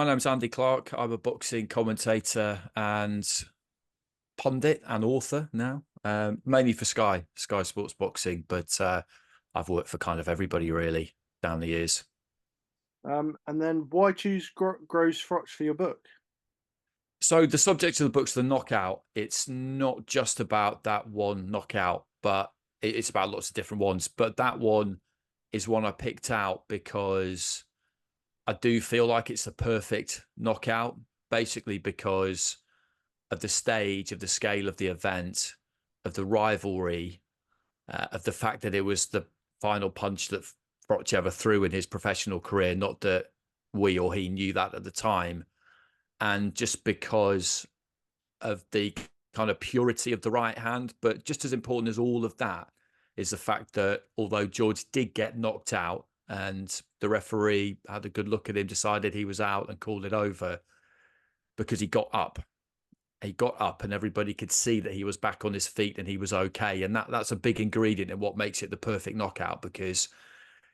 My name's Andy Clarke. I'm a boxing commentator and pundit and author now, mainly for Sky Sports Boxing, but I've worked for kind of everybody really down the years. And then why choose Groves Froch for your book? So the subject of the book's the knockout. It's not just about that one knockout, but it's about lots of different ones. But that one is one I picked out because I do feel like it's the perfect knockout, basically because of the stage, of the scale of the event, of the rivalry, of the fact that it was the final punch that Froch ever threw in his professional career. Not that we or he knew that at the time. And just because of the kind of purity of the right hand. But just as important as all of that is the fact that although George did get knocked out and the referee had a good look at him, decided he was out and called it over because he got up. He got up and everybody could see that he was back on his feet and he was okay. And that's a big ingredient in what makes it the perfect knockout, because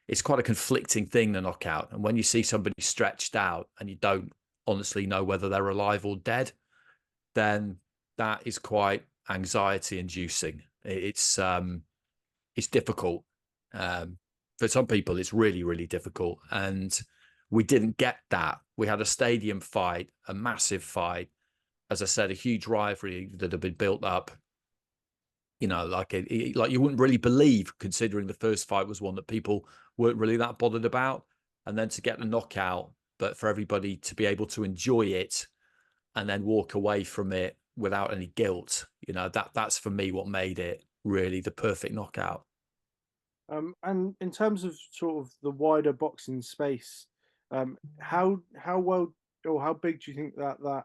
it's quite a conflicting thing, the knockout. And when you see somebody stretched out and you don't honestly know whether they're alive or dead, then that is quite anxiety inducing. It's difficult. For some people, it's really, really difficult. And we didn't get that. We had a stadium fight, a massive fight, as I said, a huge rivalry that had been built up. You know, like like you wouldn't really believe, considering the first fight was one that people weren't really that bothered about, and then to get the knockout, but for everybody to be able to enjoy it and then walk away from it without any guilt. You know, that's for me what made it really the perfect knockout. And in terms of sort of the wider boxing space, how well or how big do you think that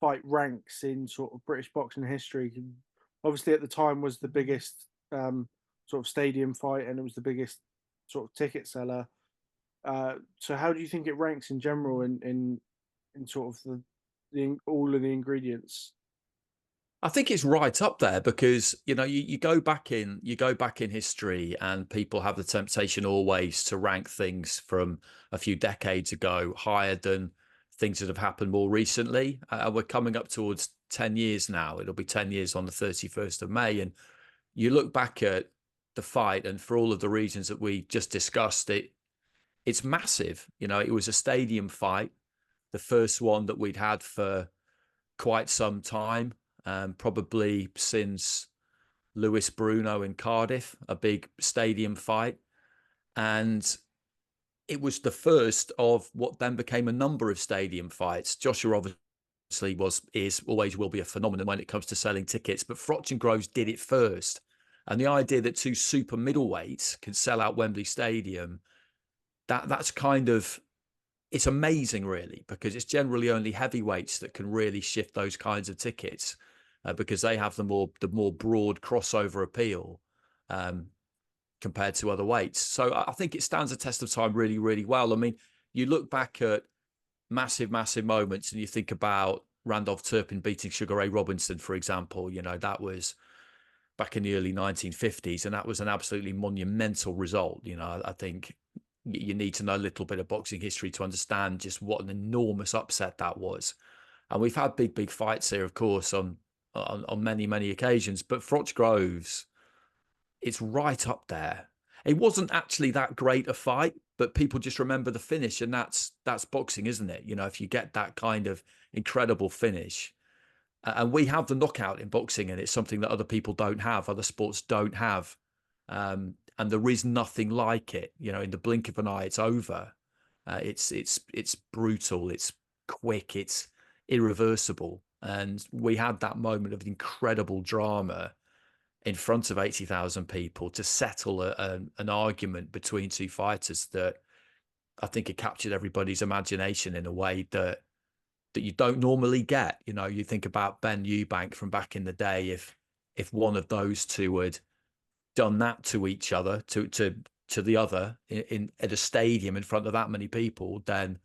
fight ranks in sort of British boxing history? Obviously, at the time was the biggest sort of stadium fight, and it was the biggest sort of ticket seller. So, how do you think it ranks in general in sort of the all of the ingredients? I think it's right up there because you know you go back in history and people have the temptation always to rank things from a few decades ago higher than things that have happened more recently. We're coming up towards 10 years now. It'll be 10 years on the 31st of May, and you look back at the fight, and for all of the reasons that we just discussed, it's massive. You know, it was a stadium fight, the first one that we'd had for quite some time, probably since Lewis Bruno in Cardiff, a big stadium fight. And it was the first of what then became a number of stadium fights. Joshua obviously always will be a phenomenon when it comes to selling tickets, but Froch and Groves did it first. And the idea that two super middleweights could sell out Wembley Stadium, that's kind of, it's amazing really, because it's generally only heavyweights that can really shift those kinds of tickets, because they have the more broad crossover appeal, um, compared to other weights. So I think it stands a test of time really, really well. I mean, you look back at massive, massive moments and you think about Randolph Turpin beating Sugar Ray Robinson, for example. You know, that was back in the early 1950s, and that was an absolutely monumental result. You know, I think you need to know a little bit of boxing history to understand just what an enormous upset that was. And we've had big, big fights here, of course, on many, many occasions. But Froch Groves, it's right up there. It wasn't actually that great a fight, but people just remember the finish, and that's boxing, isn't it? You know, if you get that kind of incredible finish, and we have the knockout in boxing, and it's something that other people don't have, other sports don't have, and there is nothing like it. You know, in the blink of an eye, it's over. It's brutal, it's quick, it's irreversible, and we had that moment of incredible drama in front of 80,000 people to settle an argument between two fighters that I think it captured everybody's imagination in a way that you don't normally get. You know, you think about Ben Eubank from back in the day. If one of those two had done that to each other, to the other in at a stadium in front of that many people, then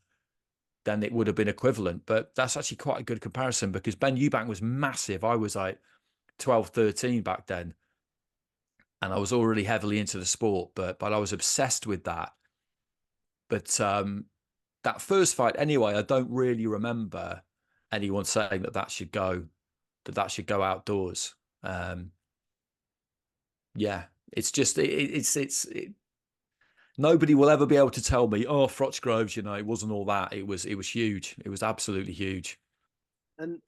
it would have been equivalent. But that's actually quite a good comparison, because Ben Eubank was massive. I was like 12, 13 back then, and I was already heavily into the sport, but I was obsessed with that. But that first fight anyway, I don't really remember anyone saying that that should go outdoors. Um, yeah, it's just nobody will ever be able to tell me, oh, Froch Groves, it wasn't all that. It was huge. It was absolutely huge. And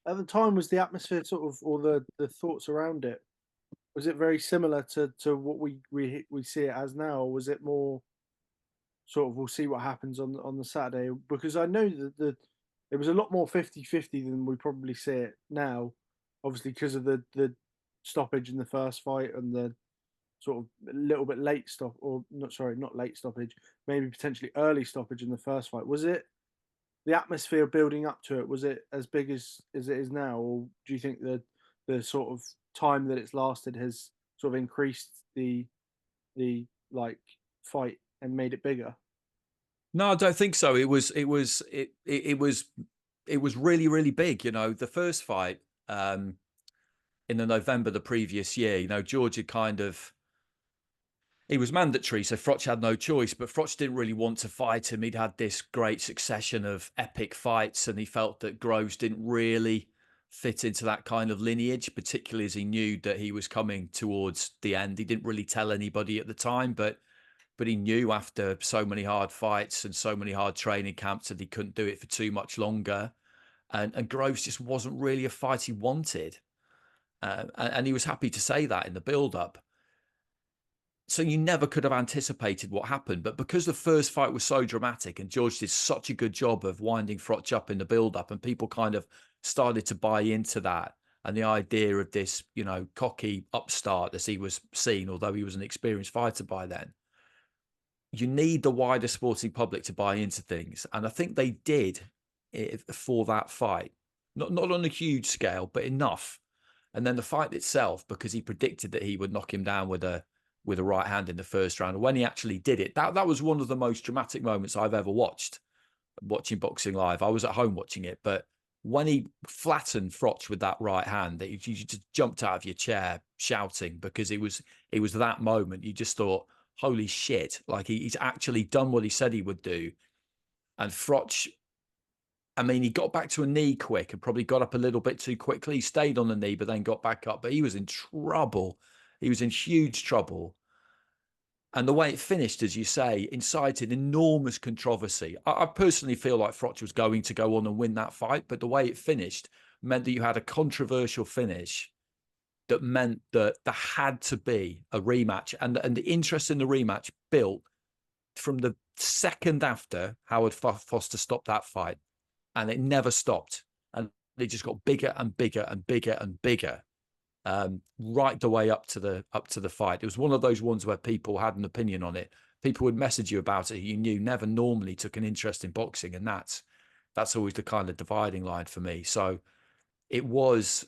at the time, was the atmosphere sort of, or the thoughts around it, was it very similar to what we see it as now, or was it more sort of, we'll see what happens on the Saturday? Because I know that it was a lot more 50-50 than we probably see it now, obviously because of the stoppage in the first fight and the sort of a little bit late stop, or not, sorry, not late stoppage, maybe potentially early stoppage in the first fight. Was it the atmosphere building up to it? Was it as big as it is now, or do you think the sort of time that it's lasted has sort of increased the like fight and made it bigger? No, I don't think so. It was really, really big. The first fight, in the November the previous year, George had he was mandatory, so Froch had no choice, but Froch didn't really want to fight him. He'd had this great succession of epic fights, and he felt that Groves didn't really fit into that kind of lineage, particularly as he knew that he was coming towards the end. He didn't really tell anybody at the time, but he knew after so many hard fights and so many hard training camps that he couldn't do it for too much longer. And Groves just wasn't really a fight he wanted. And he was happy to say that in the build-up. So you never could have anticipated what happened. But because the first fight was so dramatic and George did such a good job of winding Froch up in the build-up, and people kind of started to buy into that and the idea of this, cocky upstart as he was seen, although he was an experienced fighter by then, you need the wider sporting public to buy into things. And I think they did for that fight. Not on a huge scale, but enough. And then the fight itself, because he predicted that he would knock him down with a right hand in the first round. And when he actually did it, that was one of the most dramatic moments I've ever watching boxing live. I was at home watching it, but when he flattened Froch with that right hand, that you just jumped out of your chair shouting, because it was that moment. You just thought, holy shit, like he's actually done what he said he would do. And Froch, I mean, he got back to a knee quick and probably got up a little bit too quickly. He stayed on the knee, but then got back up. But he was in trouble. He was in huge trouble. And the way it finished, as you say, incited enormous controversy. I personally feel like Froch was going to go on and win that fight, but the way it finished meant that you had a controversial finish that meant that there had to be a rematch. And the interest in the rematch built from the second after Howard Foster stopped that fight, and it never stopped. And it just got bigger and bigger and bigger and bigger, right the way up to the fight. It was one of those ones where people had an opinion on it. People would message you about it. You knew never normally took an interest in boxing, and that's always the kind of dividing line for me. So it was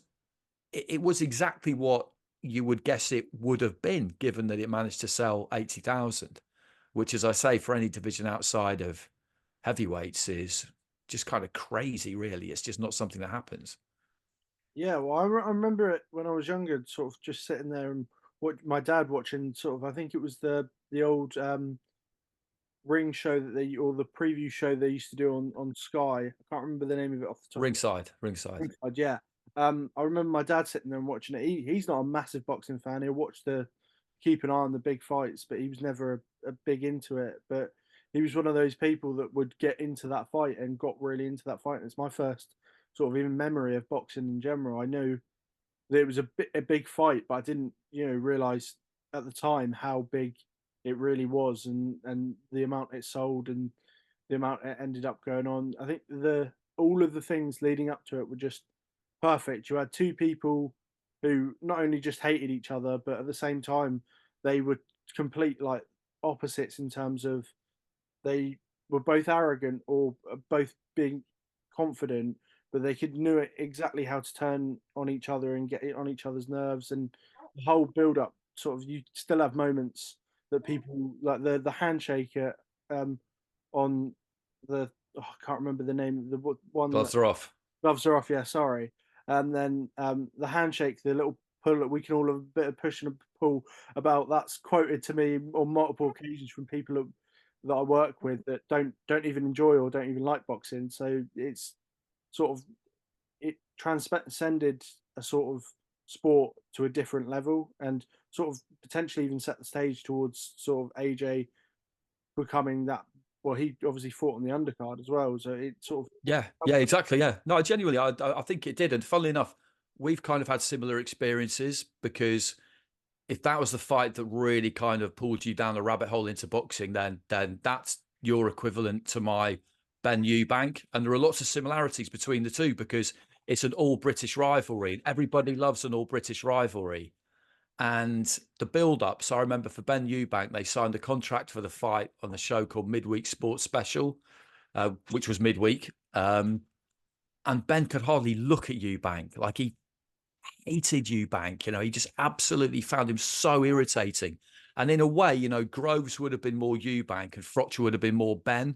exactly what you would guess it would have been, given that it managed to sell 80,000, which, as I say, for any division outside of heavyweights is just kind of crazy, really. It's just not something that happens. Yeah, well, I remember it when I was younger, sort of just sitting there and my dad watching sort of, I think it was the old ring show that or the preview show they used to do on Sky. I can't remember the name of it off the top. Ringside. Yeah. I remember my dad sitting there and watching it. He's not a massive boxing fan. He'll watch keep an eye on the big fights, but he was never a big into it. But he was one of those people that would get into that fight and got really into that fight. And it's my first sort of even memory of boxing in general. I knew that it was a big fight, but I didn't, realize at the time how big it really was, and the amount it sold and the amount it ended up going on. I think the all of the things leading up to it were just perfect. You had two people who not only just hated each other, but at the same time they were complete like opposites in terms of they were both arrogant or both being confident, but they could knew it exactly how to turn on each other and get it on each other's nerves. And the whole build up, sort of, you still have moments that people like the handshake on I can't remember the name, the one that Gloves are off. gloves are off. Yeah, sorry. And then the handshake, the little pull that we can all have a bit of push and a pull about. That's quoted to me on multiple occasions from people that I work with that don't even enjoy or don't even like boxing. So it's sort of it transcended a sort of sport to a different level and sort of potentially even set the stage towards sort of AJ becoming that. Well, he obviously fought on the undercard as well, so it sort of Yeah, yeah, helped. exactly. Yeah, no, genuinely, I think it did. And funnily enough, we've kind of had similar experiences because if that was the fight that really kind of pulled you down the rabbit hole into boxing, then that's your equivalent to my Ben Eubank. And there are lots of similarities between the two because it's an all British rivalry. Everybody loves an all British rivalry. And the build up. So I remember for Ben Eubank, they signed a contract for the fight on the show called Midweek Sports Special, which was midweek. And Ben could hardly look at Eubank. Like he hated Eubank. He just absolutely found him so irritating. And in a way, Groves would have been more Eubank and Froch would have been more Ben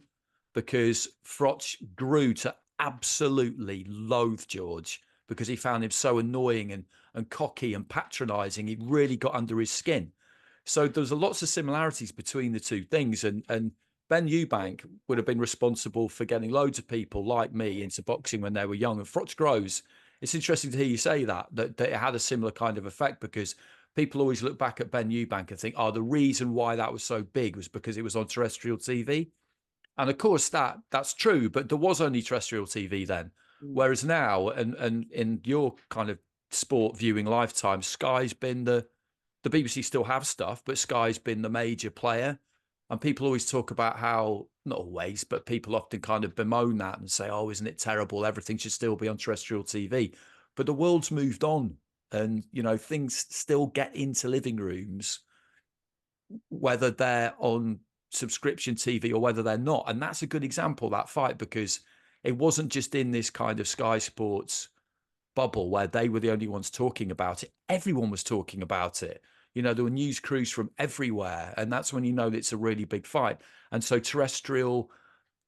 because Froch grew to absolutely loathe George because he found him so annoying and cocky and patronizing. He really got under his skin. So there's lots of similarities between the two things. And Ben Eubank would have been responsible for getting loads of people like me into boxing when they were young. And Froch Groves, it's interesting to hear you say that it had a similar kind of effect because people always look back at Ben Eubank and think, oh, the reason why that was so big was because it was on terrestrial TV. And of course that's true, but there was only terrestrial TV then. Mm. Whereas now, and in your kind of sport viewing lifetime, Sky's been the BBC still have stuff, but Sky's been the major player. And people always talk about how, not always, but people often kind of bemoan that and say, oh, isn't it terrible? Everything should still be on terrestrial TV. But the world's moved on and, things still get into living rooms, whether they're on subscription TV or whether they're not. And that's a good example, that fight, because it wasn't just in this kind of Sky Sports bubble where they were the only ones talking about it. Everyone was talking about it. There were news crews from everywhere. And that's when that it's a really big fight. And so terrestrial,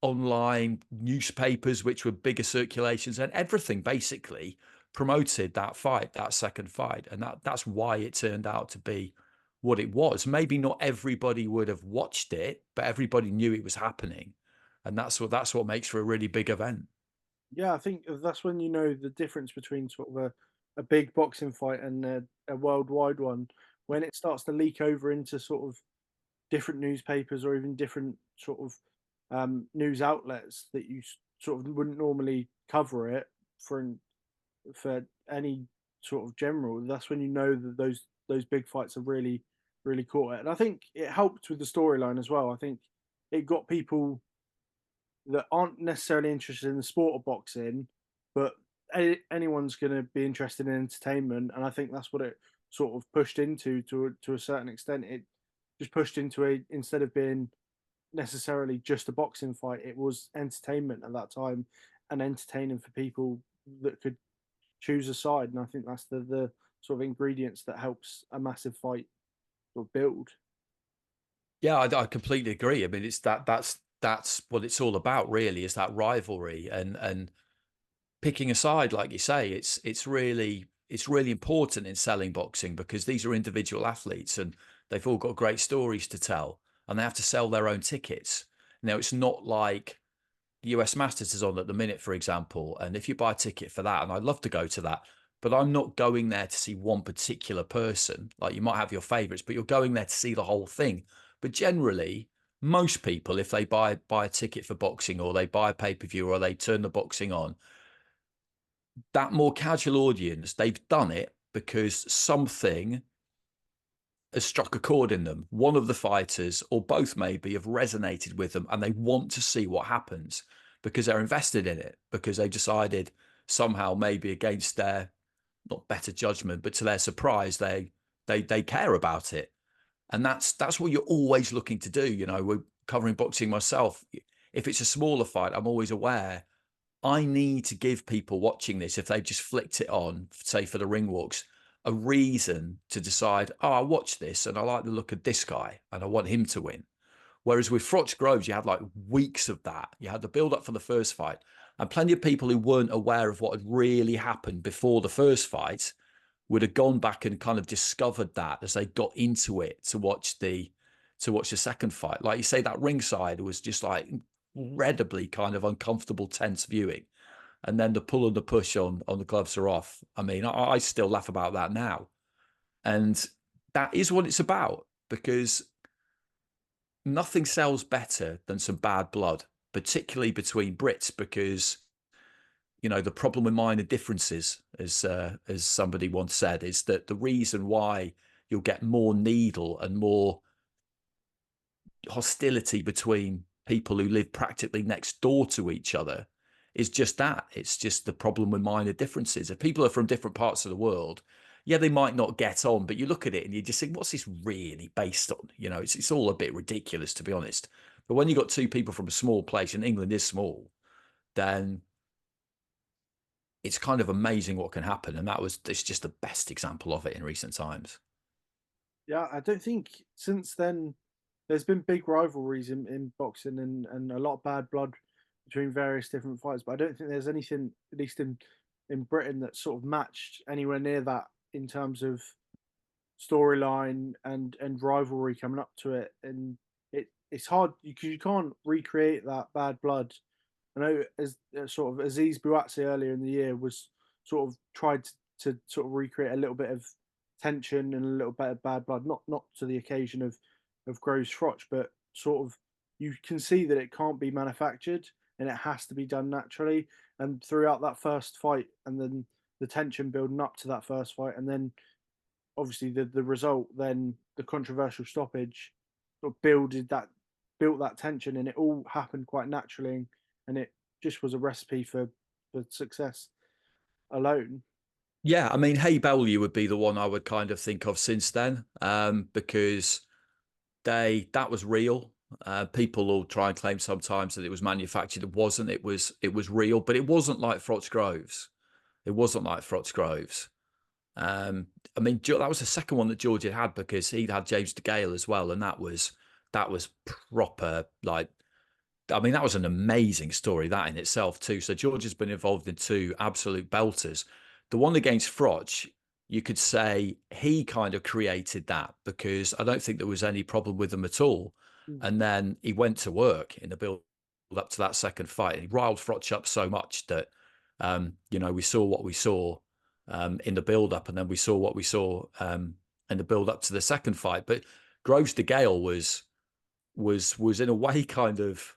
online newspapers, which were bigger circulations and everything basically promoted that fight, that second fight. And that's why it turned out to be what it was. Maybe not everybody would have watched it, but everybody knew it was happening. And that's what makes for a really big event. Yeah, I think that's when you know the difference between sort of a big boxing fight and a worldwide one. When it starts to leak over into sort of different newspapers or even different sort of news outlets that you sort of wouldn't normally cover it for for any sort of general. That's when you know that those big fights are really caught it. And I think it helped with the storyline as well. I think it got people that aren't necessarily interested in the sport of boxing, but anyone's going to be interested in entertainment, and I think that's what it sort of pushed into to a certain extent. It just pushed into a instead of being necessarily just a boxing fight, it was entertainment at that time and entertaining for people that could choose a side. And I think that's the sort of ingredients that helps a massive fight sort of build. Yeah, I completely agree. I mean, it's that's what it's all about, really, is that rivalry and picking a side, like you say. It's really important in selling boxing because these are individual athletes and they've all got great stories to tell and they have to sell their own tickets. Now, it's not like the US Masters is on at the minute, for example. And if you buy a ticket for that, and I'd love to go to that, but I'm not going there to see one particular person. Like you might have your favorites, but you're going there to see the whole thing. But generally, most people, if they buy a ticket for boxing or they buy a pay-per-view or they turn the boxing on, that more casual audience, they've done it because something has struck a chord in them. One of the fighters, or both maybe, have resonated with them and they want to see what happens because they're invested in it, because they decided somehow, maybe against their not better judgment, but to their surprise, they care about it. And that's what you're always looking to do. We're covering boxing myself. If it's a smaller fight, I'm always aware I need to give people watching this, if they've just flicked it on, say for the ring walks, a reason to decide, oh, I watch this and I like the look of this guy and I want him to win. Whereas with Froch Groves, you had like weeks of that. You had the build up for the first fight and plenty of people who weren't aware of what had really happened before the first fight would have gone back and kind of discovered that as they got into it to watch the to watch the second fight. Like you say, that ringside was just like incredibly kind of uncomfortable, tense viewing. And then the pull and the push on the gloves are off. I mean, I still laugh about that now. And that is what it's about, because nothing sells better than some bad blood, particularly between Brits, because the problem with minor differences, as somebody once said, is that the reason why you'll get more needle and more hostility between people who live practically next door to each other is just that. It's just the problem with minor differences. If people are from different parts of the world, yeah, they might not get on, but you look at it and you just think, what's this really based on? It's all a bit ridiculous, to be honest. But when you got two people from a small place, and England is small, then it's kind of amazing what can happen. And it's just the best example of it in recent times. Yeah, I don't think since then there's been big rivalries in boxing and a lot of bad blood between various different fights, but I don't think there's anything, at least in Britain, that sort of matched anywhere near that in terms of storyline and rivalry coming up to it. And it's hard because you can't recreate that bad blood. I know, as sort of Aziz Bouatsi earlier in the year was sort of tried to sort of recreate a little bit of tension and a little bit of bad blood, not to the occasion of Groves Froch, but sort of you can see that it can't be manufactured and it has to be done naturally. And throughout that first fight, and then the tension building up to that first fight, and then obviously the result, then the controversial stoppage, sort of built that tension, and it all happened quite naturally, and it just was a recipe for success alone. Yeah, I mean, Hey Bellew would be the one I would kind of think of since then, because that was real. People will try and claim sometimes that it was manufactured. It wasn't. It was real, but it wasn't like Froch Groves. It wasn't like Froch Groves. Um, I mean, that was the second one that George had because he'd had James de Gale as well, and that was proper. Like, I mean, that was an amazing story, that in itself too. So George has been involved in two absolute belters. The one against Froch, you could say he kind of created that, because I don't think there was any problem with them at all. Mm. And then he went to work in the build up to that second fight, and he riled Froch up so much that we saw what we saw in the build up, and then we saw what we saw in the build up to the second fight. But Groves de Gale was in a way kind of,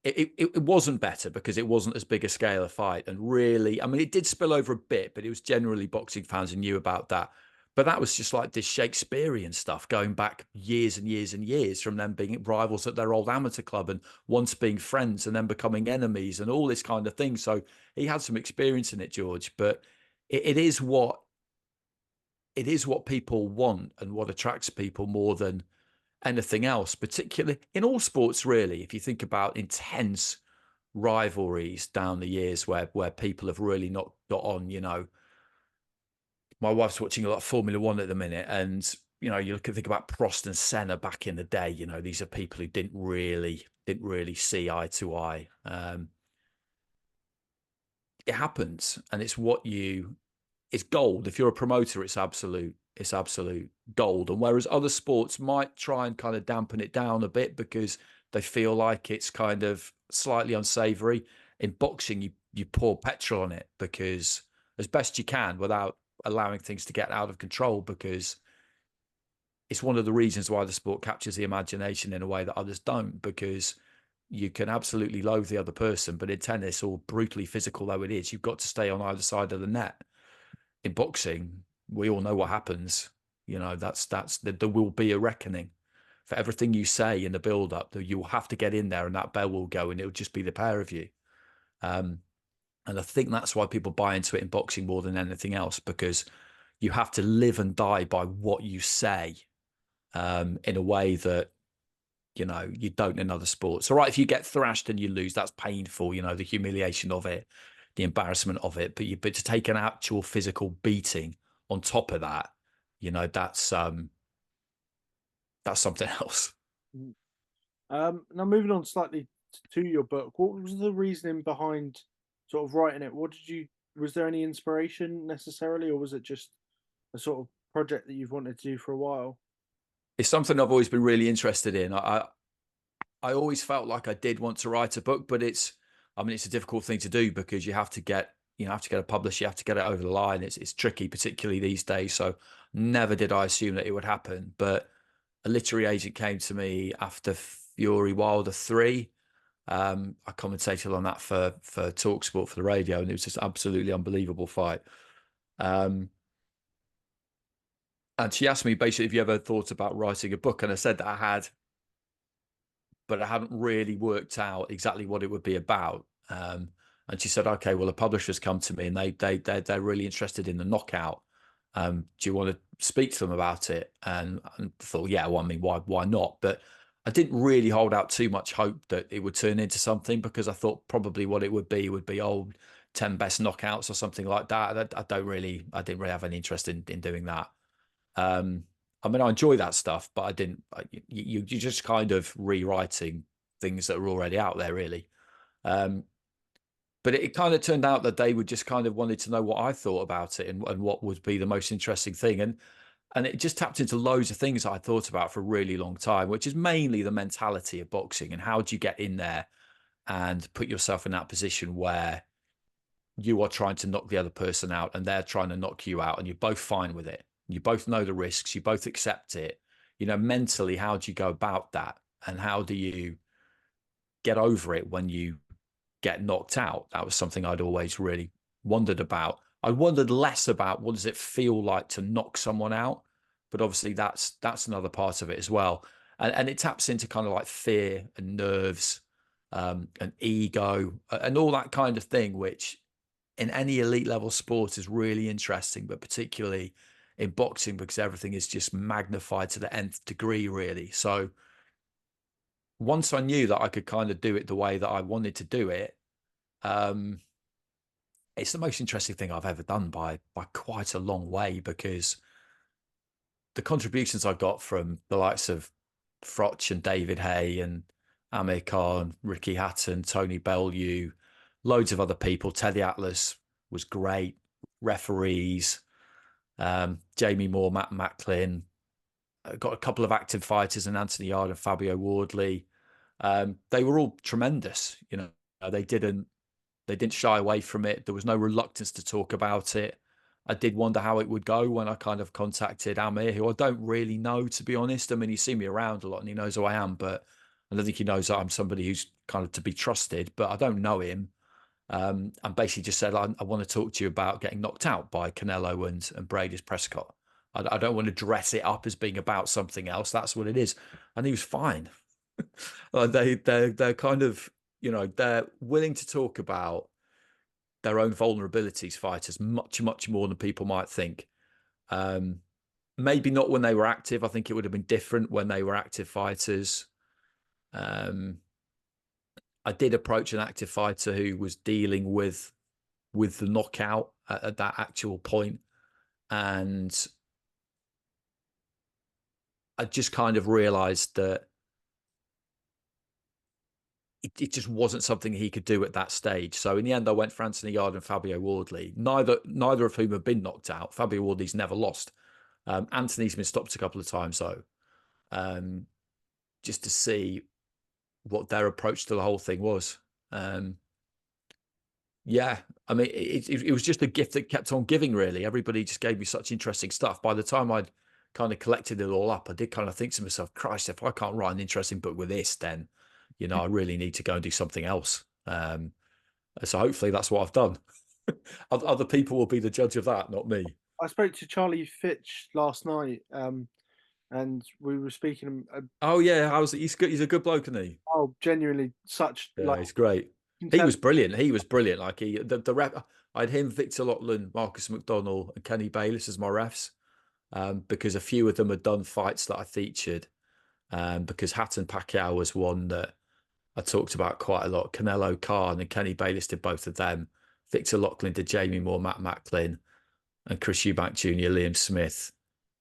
it wasn't better because it wasn't as big a scale of fight. And really, I mean, it did spill over a bit, but it was generally boxing fans who knew about that. But that was just like this Shakespearean stuff going back years and years and years, from them being rivals at their old amateur club and once being friends and then becoming enemies and all this kind of thing. So he had some experience in it, George. But it is what people want and what attracts people more than anything else, particularly in all sports, really. If you think about intense rivalries down the years where people have really not got on, my wife's watching a lot of Formula One at the minute, and you think about Prost and Senna back in the day. These are people who didn't really see eye to eye. It happens, and it's gold. If you're a promoter, it's absolute gold. And whereas other sports might try and kind of dampen it down a bit because they feel like it's kind of slightly unsavory, in boxing you pour petrol on it, because as best you can without allowing things to get out of control, because it's one of the reasons why the sport captures the imagination in a way that others don't, because you can absolutely loathe the other person, but in tennis, or brutally physical though it is, you've got to stay on either side of the net. In boxing, we all know what happens. There will be a reckoning for everything you say in the build up. That you'll have to get in there, and that bell will go, and it'll just be the pair of you. Um, and I think that's why people buy into it in boxing more than anything else, because you have to live and die by what you say, in a way that you don't in other sports. All right, if you get thrashed and you lose, that's painful. The humiliation of it, the embarrassment of it. But to take an actual physical beating on top of that, that's something else. Mm. Now moving on slightly to your book, what was the reasoning behind sort of writing it? What did you Was there any inspiration necessarily, or was it just a sort of project that you've wanted to do for a while? it's something I've always been really interested in. I always felt like I did want to write a book, but I mean, it's a difficult thing to do because you have to get a publisher, you have to get it over the line. It's tricky, particularly these days. So never did I assume that it would happen. But a literary agent came to me after Fury Wilder 3. I commentated on that for Talksport for the radio, and it was just absolutely unbelievable fight. Um, and she asked me basically, have you ever thought about writing a book? And I said that I had, but I hadn't really worked out exactly what it would be about. And she said, "Okay, well, the publishers come to me and they're really interested in the knockout. Do you want to speak to them about it?" And I thought, yeah, well, I mean, why not? But I didn't really hold out too much hope that it would turn into something because I thought probably what it would be old 10 best knockouts or something like that. I didn't really have any interest in doing that. Um, I mean, I enjoy that stuff, but I didn't. You're just kind of rewriting things that are already out there, really. Um, but it kind of turned out that they would just kind of wanted to know what I thought about it and what would be the most interesting thing. And it just tapped into loads of things I thought about for a really long time, which is mainly the mentality of boxing and how do you get in there and put yourself in that position where you are trying to knock the other person out and they're trying to knock you out and you're both fine with it. You both know the risks, you both accept it. You know, mentally, how do you go about that? And how do you get over it when you get knocked out? That was something I'd always really wondered about. I wondered less about what does it feel like to knock someone out, but obviously that's another part of it as well. And it taps into kind of like fear and nerves, and ego and all that kind of thing, which in any elite level sport is really interesting, but particularly in boxing because everything is just magnified to the nth degree, really. So once I knew that I could kind of do it the way that I wanted to do it, um, it's the most interesting thing I've ever done by quite a long way because the contributions I got from the likes of Froch and David Hay and Amir Khan, Ricky Hatton, Tony Bellew, loads of other people. Teddy Atlas was great. Referees, Jamie Moore, Matt Macklin. Got a couple of active fighters in Anthony Yard and Fabio Wardley. They were all tremendous. You know, they didn't they didn't shy away from it. There was no reluctance to talk about it. I did wonder how it would go when I kind of contacted Amir, who I don't really know, to be honest. I mean, he's seen me around a lot and he knows who I am, but I don't think he knows that I'm somebody who's kind of to be trusted, but I don't know him. And basically just said, I want to talk to you about getting knocked out by Canelo and Brady's Prescott. I don't want to dress it up as being about something else. That's what it is. And he was fine. They're kind of, you know, they're willing to talk about their own vulnerabilities, fighters, much more than people might think. Um, Maybe not when they were active. I think it would have been different when they were active fighters. Um, I did approach an active fighter who was dealing with the knockout at that actual point, and I just kind of realised that it just wasn't something he could do at that stage. So in the end, I went for Anthony Yard and Fabio Wardley, neither of whom have been knocked out. Fabio Wardley's never lost. Anthony's been stopped a couple of times though, um, just to see what their approach to the whole thing was. Um, yeah, I mean, it was just a gift that kept on giving. Really, everybody just gave me such interesting stuff. By the time I'd kind of collected it all up, I did kind of think to myself, "Christ, if I can't write an interesting book with this, then you know, I really need to go and do something else." So hopefully that's what I've done. Other people will be the judge of that, not me. I spoke to Charlie Fitch last night, and we were speaking. Oh yeah, how's it? He's good. He's a good bloke, isn't he? Oh, genuinely, such Yeah, like he's great. you can He tell. was brilliant. He was brilliant. Like the rep. I had him, Victor Lachlan, Marcus McDonnell, and Kenny Bayliss as my refs, because a few of them had done fights that I featured. Because Hatton Pacquiao was one that I talked about quite a lot. Canelo Khan and Kenny Bayliss did both of them. Victor Lachlan did Jamie Moore, Matt Macklin, and Chris Eubank Jr., Liam Smith,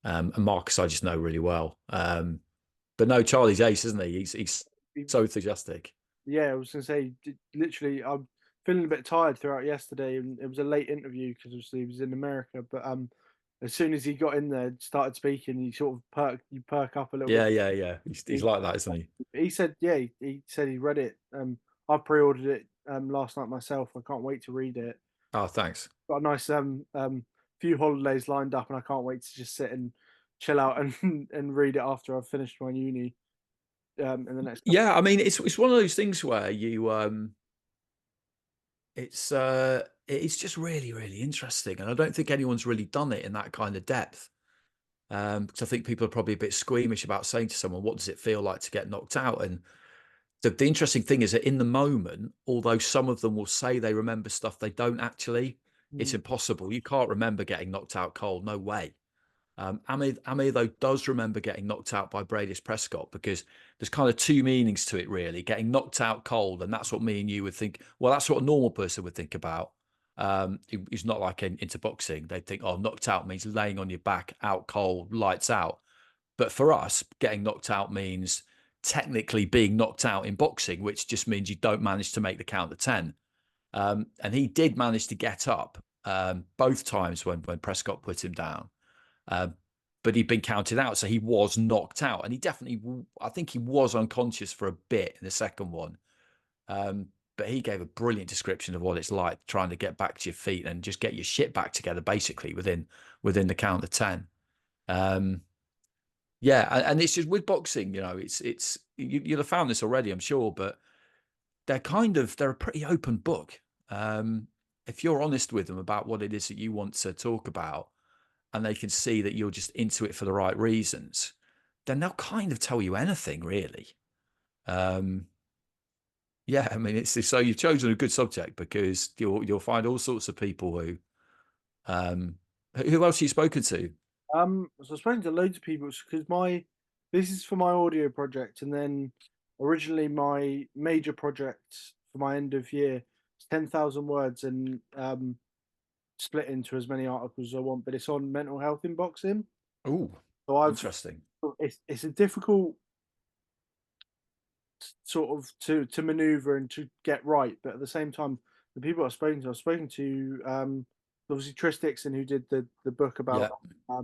and Marcus I just know really well. But no, Charlie's ace, isn't he? He's so enthusiastic. Yeah, I was gonna say, literally, I'm feeling a bit tired throughout yesterday, and it was a late interview because obviously he was in America. But as soon as he got in there, started speaking, you perk up a little bit. Yeah, yeah, yeah. He's He, like that, isn't he? he said, yeah, he said he read it. I pre-ordered it last night myself. I can't wait to read it. Oh, thanks. Got a nice few holidays lined up, and I can't wait to just sit and chill out and and read it after I've finished my uni in the next couple. Yeah, I mean, it's one of those things where you it's just really, really interesting. And I don't think anyone's really done it in that kind of depth. Because I think people are probably a bit squeamish about saying to someone, what does it feel like to get knocked out? And the interesting thing is that in the moment, although some of them will say they remember stuff, they don't actually. It's Mm, impossible. You can't remember getting knocked out cold. No way. Amir, though, does remember getting knocked out by Bradis Prescott because there's kind of two meanings to it, really. Getting knocked out cold, and that's what me and you would think. Well, that's what a normal person would think about. Who's not like into boxing. They'd think, oh, knocked out means laying on your back, out cold, lights out. But for us, getting knocked out means technically being knocked out in boxing, which just means you don't manage to make the count of 10. And he did manage to get up both times when Prescott put him down. Uh, but he'd been counted out, so he was knocked out, and he definitely, I think he was unconscious for a bit in the second one. But he gave a brilliant description of what it's like trying to get back to your feet and just get your shit back together, basically within the count of 10. Um, yeah, and it's just with boxing, it's you'll have found this already, I'm sure, but they're a pretty open book. If you're honest with them about what it is that you want to talk about, and they can see that you're just into it for the right reasons, then they'll kind of tell you anything, really. Um, yeah, I mean, it's so you've chosen a good subject because you'll find all sorts of people um, who else have you spoken to? so I've spoken to loads of people because my this is for my audio project, and then originally my major project for my end of year is 10,000 words and split into as many articles as I want, but it's on mental health in boxing. Oh, So I've interesting. it's a difficult sort of to maneuver and to get right, but at the same time, the people I've spoken to obviously Tris Dixon, who did the book about Yeah,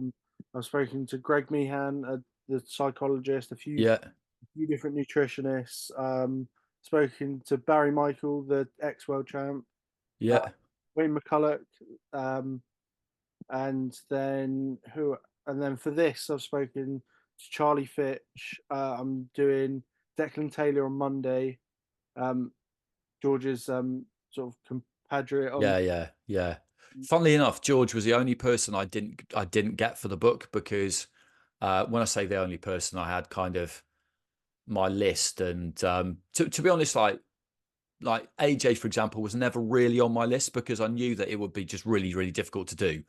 I've spoken to Greg Meehan, the psychologist, yeah, a few different nutritionists, spoken to Barry Michael, the ex world champ, uh, yeah, Wayne McCulloch, um, and then who and then for this I've spoken to Charlie Fitch. I'm doing Declan Taylor on Monday, um, George's sort of compatriot on. yeah, yeah, yeah. Funnily enough, George was the only person I didn't get for the book because when I say the only person, I had kind of my list, and to be honest, like AJ, for example, was never really on my list because I knew that it would be just really, really difficult to do.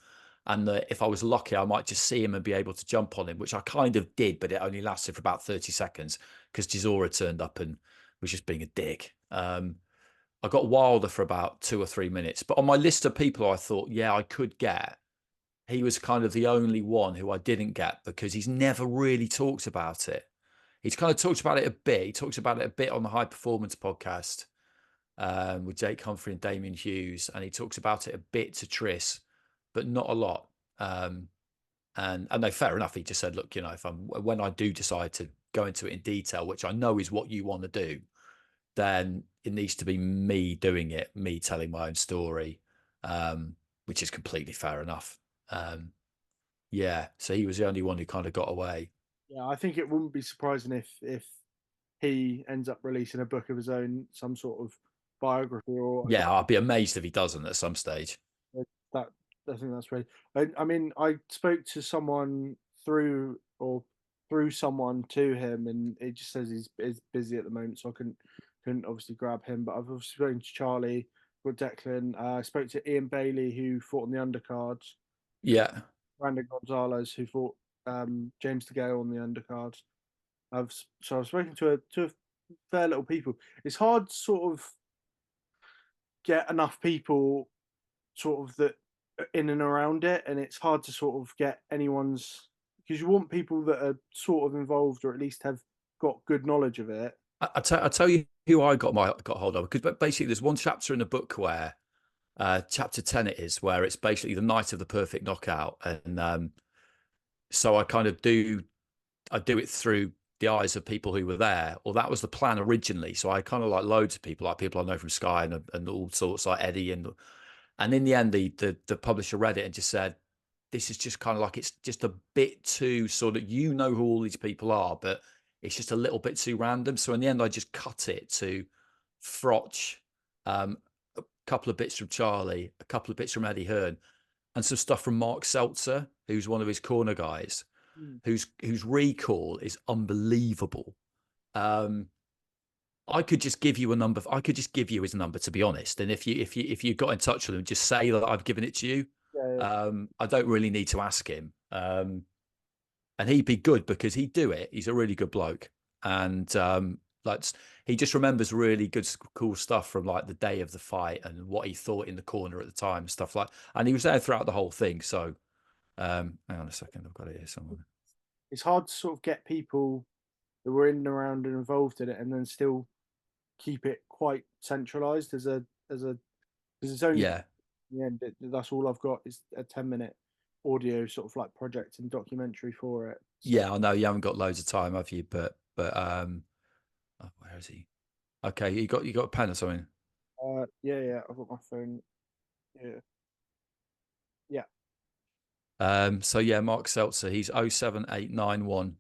And that if I was lucky, I might just see him and be able to jump on him, which I kind of did, but it only lasted for about 30 seconds because Chisora turned up and was just being a dick. I got Wilder for about 2 or 3 minutes, but on my list of people I thought, yeah, I could get, he was kind of the only one who I didn't get because he's never really talked about it. He's kind of talked about it a bit. He talks about it a bit on the High Performance podcast with Jake Humphrey and Damien Hughes, and he talks about it a bit to Tris, but not a lot. And no, fair enough. He just said, look, if when I do decide to go into it in detail, which I know is what you want to do, then it needs to be me doing it, me telling my own story, which is completely fair enough. Yeah, so he was the only one who kind of got away. Yeah, I think it wouldn't be surprising if he ends up releasing a book of his own, some sort of biography or Yeah, I'd be amazed if he doesn't at some stage. that. I think that's right. I mean, I spoke to someone through or through someone to him, and it just says he's busy at the moment, so I couldn't obviously grab him. But I've obviously spoken to Charlie, got Declan. I spoke to Ian Bailey, who fought on the undercards. Yeah, Brandon Gonzalez, who fought James DeGale on the undercard. I've spoken to a fair little people. It's hard to sort of get enough people sort of that in and around it, and it's hard to sort of get anyone's because you want people that are sort of involved or at least have got good knowledge of it. I tell you who I got hold of because basically there's one chapter in the book where chapter 10 it is, where it's basically the night of the perfect knockout. And so I do it through the eyes of people who were there, or that was the plan originally. So I kind of like loads of people, like people I know from Sky and all sorts, like Eddie, and in the end, the publisher read it and just said, "This is just kind of like it's just a bit too sort of who all these people are, but it's just a little bit too random." So in the end, I just cut it to Froch, a couple of bits from Charlie, a couple of bits from Eddie Hearn, and some stuff from Mark Seltzer, who's one of his corner guys, Mm. whose recall is unbelievable. Um, I could just give you a number. I could just give you his number, to be honest. And if you got in touch with him, just say that I've given it to you. Yeah, yeah. I don't really need to ask him. And he'd be good because he'd do it. He's a really good bloke, and like he just remembers really good, cool stuff from like the day of the fight and what he thought in the corner at the time, stuff like. And he was there throughout the whole thing. So hang on a second, I've got it here somewhere. It's hard to sort of get people that were in and around and involved in it, and then still keep it quite centralized as a because it's only Yeah, yeah, that's all I've got is a 10-minute audio sort of like project and documentary for it. So yeah, I know you haven't got loads of time, have you? But oh, where is he? Okay, you got a pen or something. yeah, yeah, I've got my phone. Yeah, yeah, So yeah, Mark Seltzer, he's 07891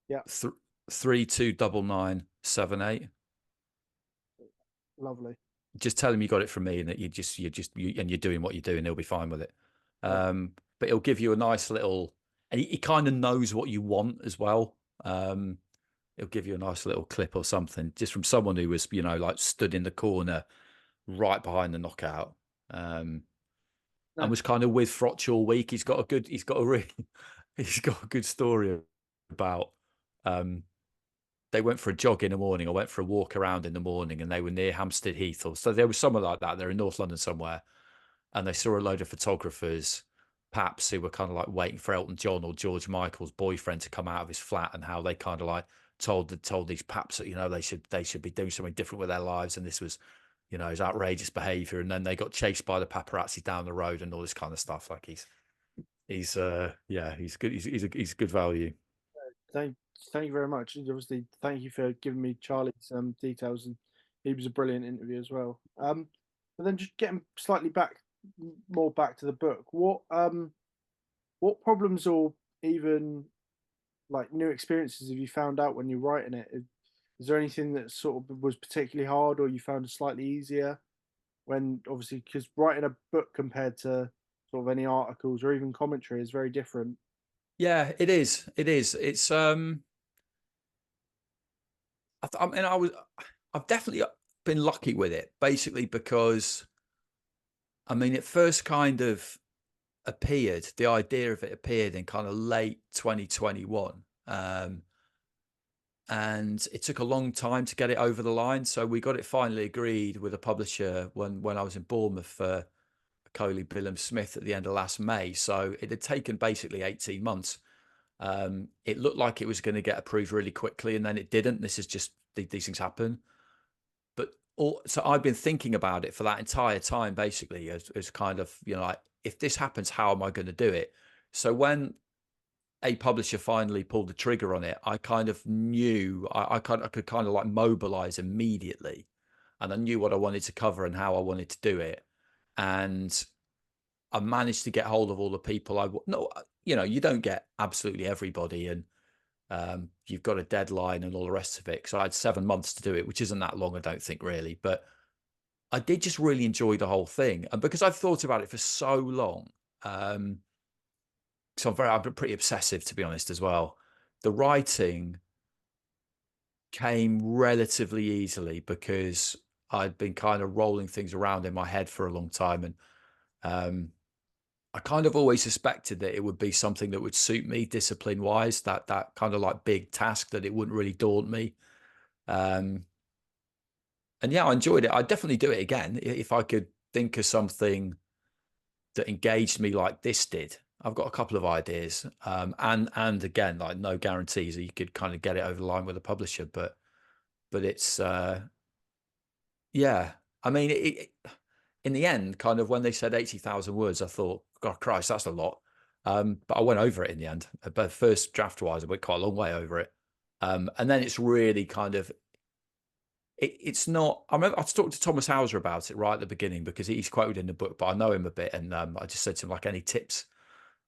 yeah, 329978. lovely. Just tell him you got it from me and that and you're doing what you're doing. He'll be fine with it. Yeah, But he'll give you a nice little, and he kind of knows what you want as well. He'll give you a nice little clip or something just from someone who was, like stood in the corner right behind the knockout. And no, was kind of with Froch all week. He's got a really, he's got a good story about, um, they went for a jog in the morning or went for a walk around in the morning and they were near Hampstead Heath. Or so there was somewhere like that. They're in North London somewhere. And they saw a load of photographers, perhaps who were kind of like waiting for Elton John or George Michael's boyfriend to come out of his flat, and how they kind of like told these paps that, they should be doing something different with their lives. And this was, his outrageous behavior. And then they got chased by the paparazzi down the road and all this kind of stuff. Like he's good. He's good value. thank thank you very much. And obviously, thank you for giving me Charlie's details, and he was a brilliant interview as well. But then just getting slightly more back to the book. What problems or even like new experiences have you found out when you're writing it? Is there anything that sort of was particularly hard, or you found it slightly easier when obviously because writing a book compared to sort of any articles or even commentary is very different. Yeah, it is. It is. It's I mean, I've definitely been lucky with it, basically because I mean, it first kind of appeared. The idea of it appeared in kind of late 2021, and it took a long time to get it over the line. So we got it finally agreed with a publisher when I was in Bournemouth for Coley Billham Smith at the end of last May. So it had taken basically 18 months. It looked like it was going to get approved really quickly, and then it didn't. This is just these things happen. But so I've been thinking about it for that entire time, basically, as kind of, like, if this happens, how am I going to do it? So when a publisher finally pulled the trigger on it, I kind of knew I could kind of like mobilize immediately, and I knew what I wanted to cover and how I wanted to do it. And I managed to get hold of all the people no, you don't get absolutely everybody, and you've got a deadline and all the rest of it. So I had 7 months to do it, which isn't that long, I don't think, really. But I did just really enjoy the whole thing, and because I've thought about it for so long, so I'm pretty obsessive, to be honest, as well. The writing came relatively easily because I'd been kind of rolling things around in my head for a long time, and um, I kind of always suspected that it would be something that would suit me discipline wise, that kind of like big task, that it wouldn't really daunt me. Um, and yeah, I enjoyed it. I'd definitely do it again if I could think of something that engaged me like this did. I've got a couple of ideas, and again, like no guarantees that you could kind of get it over the line with a publisher, but it's yeah. I mean, in the end, kind of when they said 80,000 words, I thought, God Christ, that's a lot. But I went over it in the end. But first draft wise, I went quite a long way over it. And then it's really kind of, it's not. I remember I talked to Thomas Hauser about it right at the beginning because he's quoted in the book, but I know him a bit, and I just said to him like, any tips?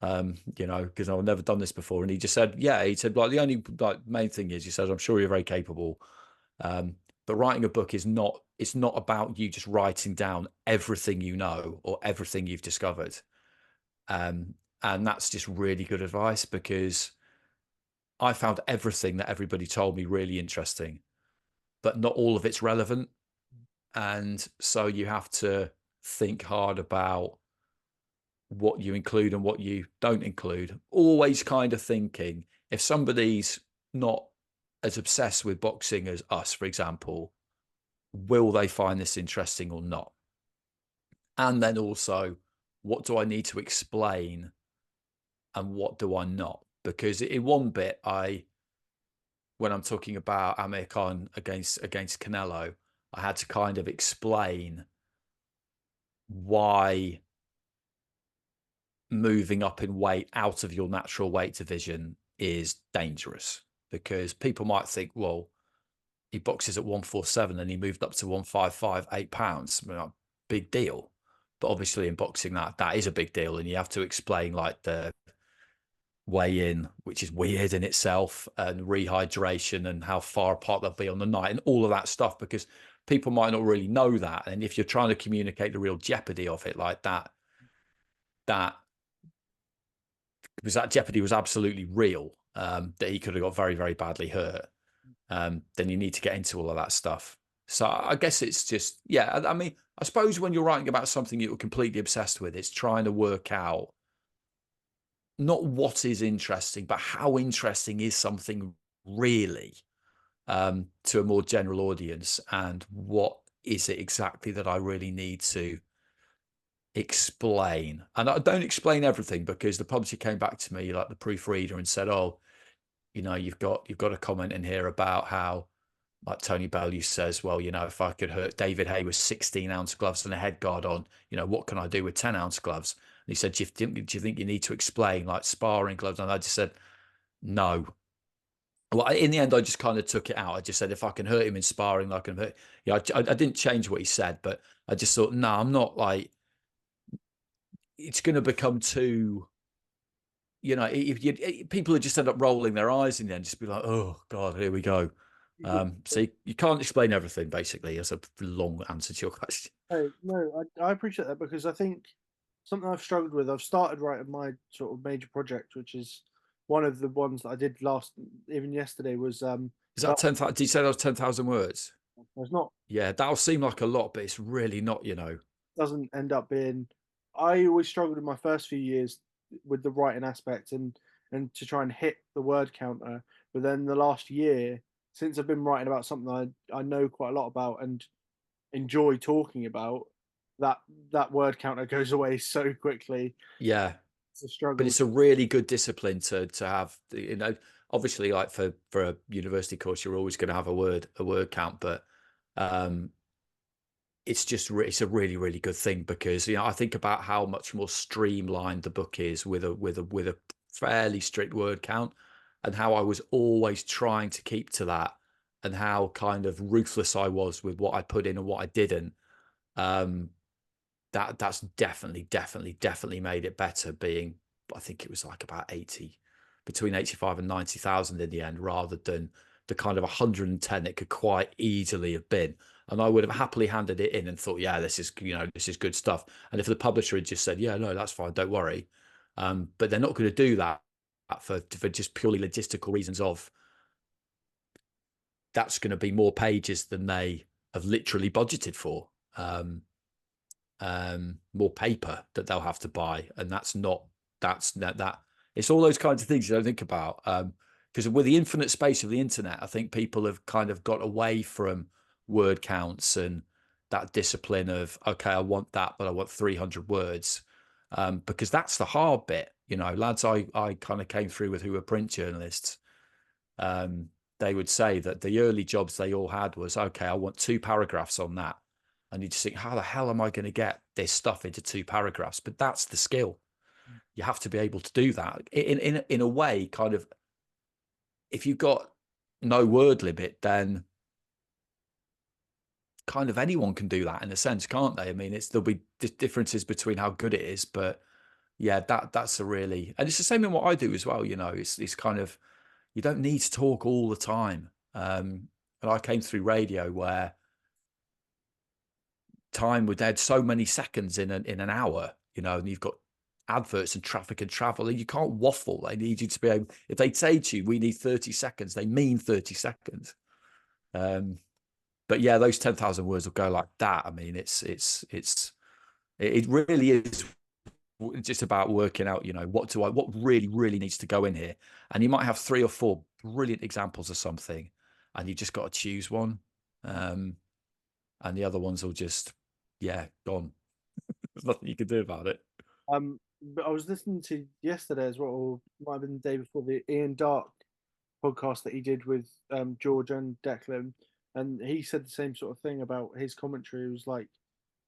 Because I've never done this before, and he just said, yeah, he said like the only like main thing is, he says, I'm sure you're very capable, but writing a book is not. It's not about you just writing down everything you know or everything you've discovered, um, and that's just really good advice because I found everything that everybody told me really interesting, but not all of it's relevant. And so you have to think hard about what you include and what you don't include. Always kind of thinking if somebody's not as obsessed with boxing as us, for example, will they find this interesting or not? And then also, what do I need to explain and what do I not? Because in one bit, when I'm talking about Amir Khan against Canelo, I had to kind of explain why moving up in weight out of your natural weight division is dangerous, because people might think, well, he boxes at 147 and he moved up to 155, 8 pounds. I mean, big deal. But obviously in boxing, that is a big deal. And you have to explain like the weigh in, which is weird in itself, and rehydration and how far apart they'll be on the night and all of that stuff, because people might not really know that. And if you're trying to communicate the real jeopardy of it like that because that jeopardy was absolutely real, that he could have got very, very badly hurt, then you need to get into all of that stuff. So I guess it's just, yeah, I mean, I suppose when you're writing about something you're completely obsessed with, it's trying to work out not what is interesting, but how interesting is something really, to a more general audience, and what is it exactly that I really need to explain. And I don't explain everything, because the publisher came back to me, like the proofreader, and said, oh, you've got a comment in here about how, like Tony Bellew says, well, if I could hurt David Hay with 16-ounce gloves and a head guard on, what can I do with 10-ounce gloves? And he said, do you think you need to explain like sparring gloves? And I just said, no. Well, in the end, I just kind of took it out. I just said, if I can hurt him in sparring, I can hurt. I didn't change what he said, but I just thought, no, I'm not like, it's going to become too, if people would just end up rolling their eyes in the end, just be like, oh God, here we go. So you can't explain everything, basically. That's a long answer to your question. Oh, no, I appreciate that because I think something I've struggled with. I've started writing my sort of major project, which is one of the ones that I did last, even yesterday, was Is that 10,000? Did you say that was 10,000 words? it's not Yeah, that'll seem like a lot, but it's really not. doesn't end up being. I always struggled in my first few years with the writing aspect and to try and hit the word counter. But then the last year, since I've been writing about something I know quite a lot about and enjoy talking about, that that word counter goes away so quickly. Yeah, It's a but struggle. it's a really good discipline to have. Obviously, like for a university course, you're always going to have a word count, but um, it's a really, really good thing, because I think about how much more streamlined the book is with a fairly strict word count, and how I was always trying to keep to that, and how kind of ruthless I was with what I put in and what I didn't. Um, that's definitely made it better, being, I think it was like about 80, between 85 and 90,000 in the end, rather than the kind of 110 it could quite easily have been. And I would have happily handed it in and thought, yeah, this is good stuff. And if the publisher had just said, yeah, no, that's fine, don't worry. But they're not going to do that for just purely logistical reasons of, that's going to be more pages than they have literally budgeted for. More paper that they'll have to buy, and that it's all those kinds of things you don't think about, because with the infinite space of the internet, I think people have kind of got away from word counts and that discipline of, okay, I want that, but I want 300 words, because that's the hard bit. Lads I kind of came through with who were print journalists, um, they would say that the early jobs they all had was, okay, I want 2 paragraphs on that. And you just think, how the hell am I going to get this stuff into 2 paragraphs? But that's the skill. You have to be able to do that in a way. Kind of, if you've got no word limit, then kind of anyone can do that in a sense, can't they? I mean, there'll be differences between how good it is, but yeah, that's a really, and it's the same in what I do as well. You know, it's kind of, you don't need to talk all the time. And I came through radio where time would add so many seconds in an hour, you know, and you've got adverts and traffic and travel, and you can't waffle. They need you to be able, if they say to you, we need 30 seconds, they mean 30 seconds. But yeah, those 10,000 words will go like that. I mean, it really is just about working out, you know, what really needs to go in here. And you might have 3 or 4 brilliant examples of something, and you just got to choose one. And the other ones will just, yeah, gone. There's nothing you can do about it. But I was listening to yesterday as well, or might have been the day before, the Ian Dark podcast that he did with George and Declan, and he said the same sort of thing about his commentary. It was like,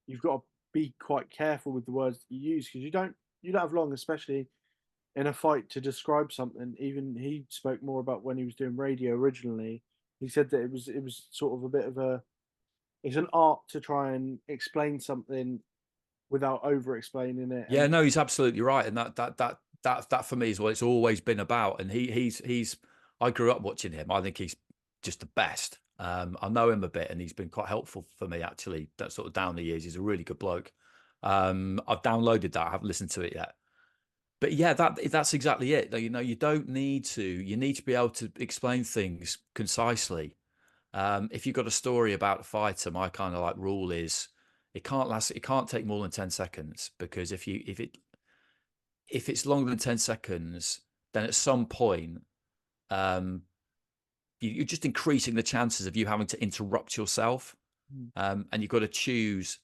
you've got to be quite careful with the words that you use, because you don't have long, especially in a fight, to describe something. Even he spoke more about when he was doing radio originally. He said that it was sort of a bit of a, it's an art to try and explain something without over explaining it. Yeah, And no, he's absolutely right, and that for me is what it's always been about. And he's I grew up watching him. I think he's just the best. I know him a bit, and he's been quite helpful for me actually. That sort of down the years, he's a really good bloke. I've downloaded that. I haven't listened to it yet, but yeah, that's exactly it. You know, you don't need to. You need to be able to explain things concisely. If you've got a story about a fighter, my kind of like rule is it can't last. It can't take more than 10 seconds, because if it's longer than 10 seconds, then at some point, um, you're just increasing the chances of you having to interrupt yourself. And you've got to choose.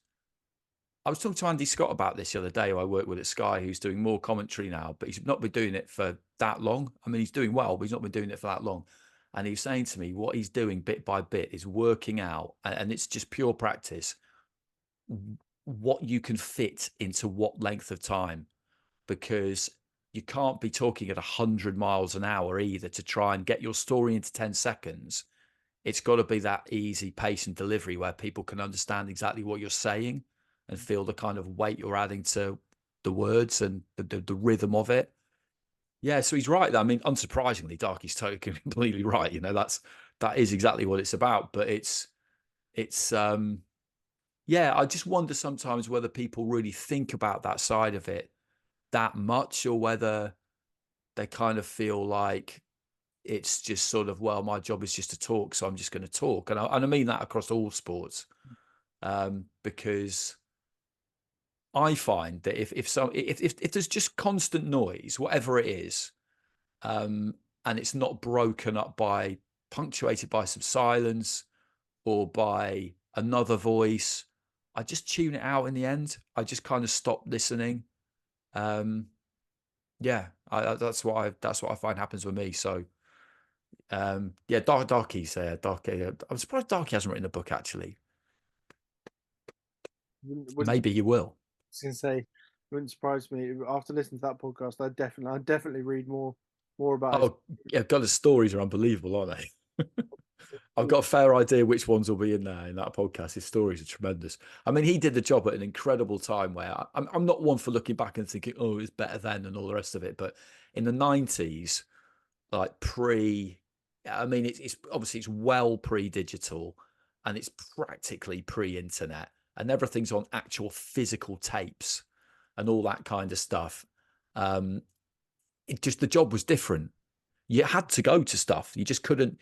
I was talking to Andy Scott about this the other day, who I work with at Sky, who's doing more commentary now, but he's not been doing it for that long. I mean, he's doing well, but he's not been doing it for that long. And he's saying to me, what he's doing bit by bit is working out, and it's just pure practice, what you can fit into what length of time, because you can't be talking at 100 miles an hour either to try and get your story into 10 seconds. It's got to be that easy pace and delivery where people can understand exactly what you're saying and feel the kind of weight you're adding to the words and the rhythm of it. Yeah, so he's right. I mean, unsurprisingly, Darky's totally completely right. You know, that is exactly what it's about. But it's yeah, I just wonder sometimes whether people really think about that side of it that much, or whether they kind of feel like it's just sort of, well, my job is just to talk, so I'm just going to talk. And I mean that across all sports, because I find that if there's just constant noise, whatever it is, and it's not broken up by, punctuated by some silence or by another voice, I just tune it out in the end. I just kind of stop listening. Yeah, that's what I find happens with me. So yeah, Darky. I'm surprised Darky hasn't written a book actually. wouldn't, Maybe he will. I say, wouldn't surprise me after listening to that podcast. I'd definitely read more about Oh yeah, God, the stories are unbelievable, aren't they? I've got a fair idea which ones will be in there in that podcast. His stories are tremendous. I mean, he did the job at an incredible time where I'm not one for looking back and thinking, oh, it's better then and all the rest of it. But in the 90s, like I mean, it's obviously it's well pre-digital, and it's practically pre-internet, and everything's on actual physical tapes and all that kind of stuff. It just, the job was different. You had to go to stuff. You couldn't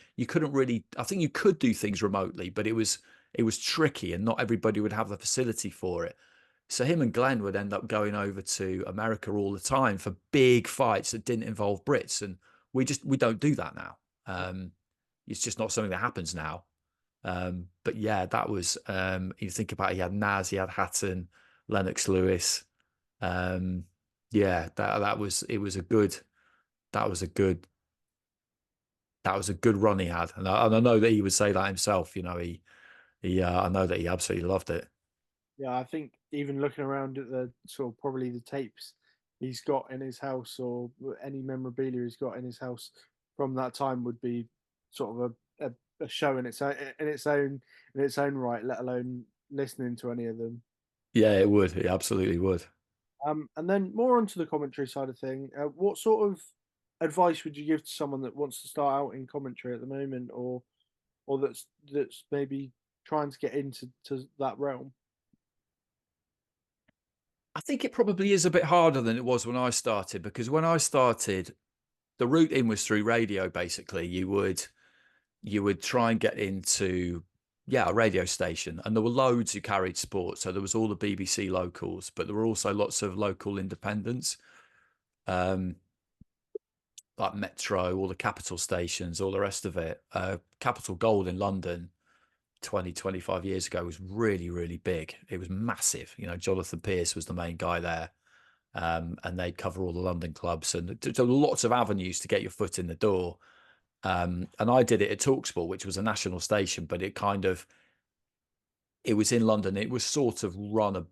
really, I think you could do things remotely, but it was tricky, and not everybody would have the facility for it. So him and Glenn would end up going over to America all the time for big fights that didn't involve Brits. And we don't do that now. It's just not something that happens now. But yeah, that was, you think about it, he had Naz, he had Hatton, Lennox Lewis. Yeah, that was, it was a good, that was a good, that was a good run he had. And I know that he would say that himself, you know, I know that he absolutely loved it. Yeah, I think even looking around at the sort of probably the tapes he's got in his house or any memorabilia he's got in his house from that time would be sort of a show in its own right, let alone listening to any of them. Yeah, it would. It absolutely would. And then more onto the commentary side of thing. What sort of advice would you give to someone that wants to start out in commentary at the moment, or that's maybe trying to get into that realm? I think it probably is a bit harder than it was when I started, because when I started, the route in was through radio. Basically, you would try and get into, yeah, a radio station, and there were loads who carried sports. So there was all the BBC locals, but there were also lots of local independents, um, like Metro, all the capital stations, all the rest of it. Capital Gold in London 20, 25 years ago was really, really big. It was massive. Jonathan Pierce was the main guy there. And they'd cover all the London clubs, and there were lots of avenues to get your foot in the door. And I did it at Talksport, which was a national station, but it was in London. It was sort of run a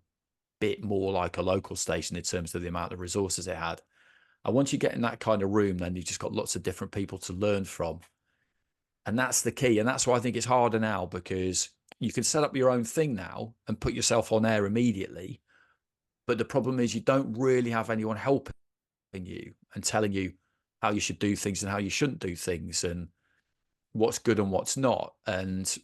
bit more like a local station in terms of the amount of resources it had. And once you get in that kind of room, then you've just got lots of different people to learn from. And that's the key. And that's why I think it's harder now, because you can set up your own thing now and put yourself on air immediately. But the problem is you don't really have anyone helping you and telling you how you should do things and how you shouldn't do things, and what's good and what's not, and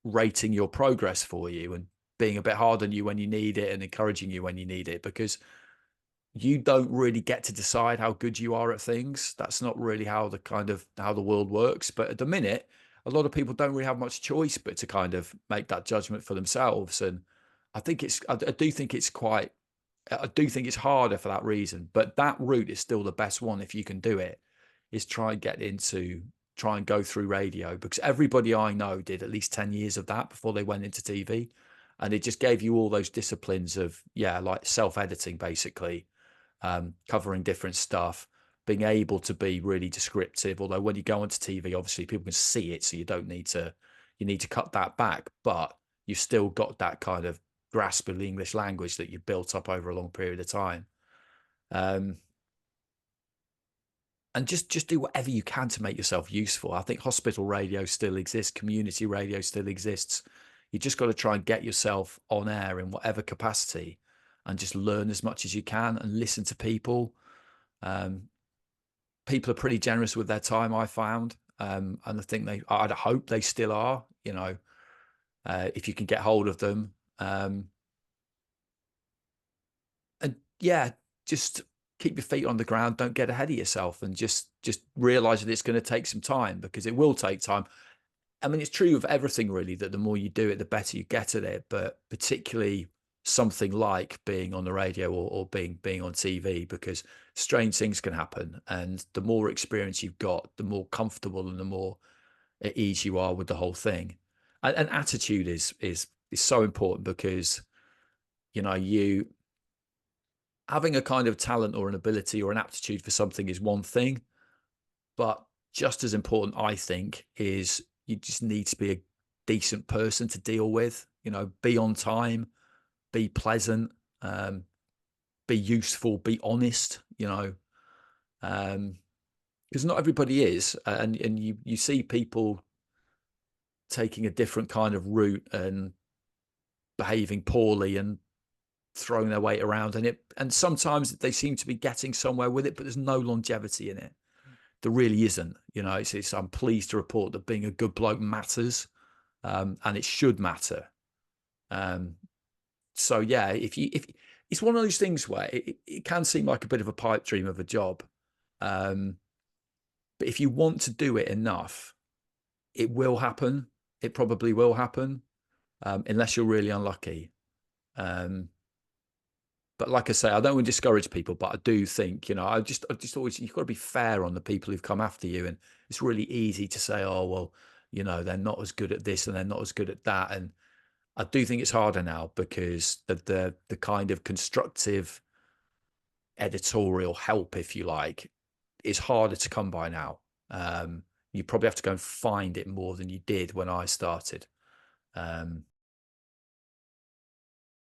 rating your progress for you, and being a bit hard on you when you need it and encouraging you when you need it, because you don't really get to decide how good you are at things. That's not really how the world works. But at the minute, a lot of people don't really have much choice but to kind of make that judgment for themselves. And I do think it's quite, I do think it's harder for that reason. But that route is still the best one if you can do it, is try and go through radio, because everybody I know did at least 10 years of that before they went into TV. And it just gave you all those disciplines of, yeah, like self-editing, basically, covering different stuff, being able to be really descriptive. Although when you go onto TV, obviously people can see it, so you need to cut that back. But you've still got that kind of grasp of the English language that you've built up over a long period of time. Um, and just do whatever you can to make yourself useful. I think hospital radio still exists, community radio still exists. You just got to try and get yourself on air in whatever capacity, and just learn as much as you can and listen to people. Um, People are pretty generous with their time, I found, and I think I'd hope they still are. If you can get hold of them, and yeah, just keep your feet on the ground. Don't get ahead of yourself, and just realize that it's going to take some time, because it will take time. I mean, it's true of everything really, that the more you do it, the better you get at it. But particularly something like being on the radio, or being on TV, because strange things can happen. And the more experience you've got, the more comfortable and the more at ease you are with the whole thing. And attitude is so important, because you having a kind of talent or an ability or an aptitude for something is one thing, but just as important, I think, is you just need to be a decent person to deal with. Be on time, be pleasant, be useful, be honest. Because not everybody is, and you see people taking a different kind of route and behaving poorly and throwing their weight around, and sometimes they seem to be getting somewhere with it, but there's no longevity in it. There really isn't. I'm pleased to report that being a good bloke matters, and it should matter. So yeah, if it's one of those things where it can seem like a bit of a pipe dream of a job, um, but if you want to do it enough, it will happen. It probably will happen, unless you're really unlucky. Um, but like I say, I don't want to discourage people, but I do think, I just always, you've got to be fair on the people who've come after you. And it's really easy to say, oh, well, they're not as good at this and they're not as good at that. And I do think it's harder now, because the kind of constructive editorial help, if you like, is harder to come by now. You probably have to go and find it more than you did when I started.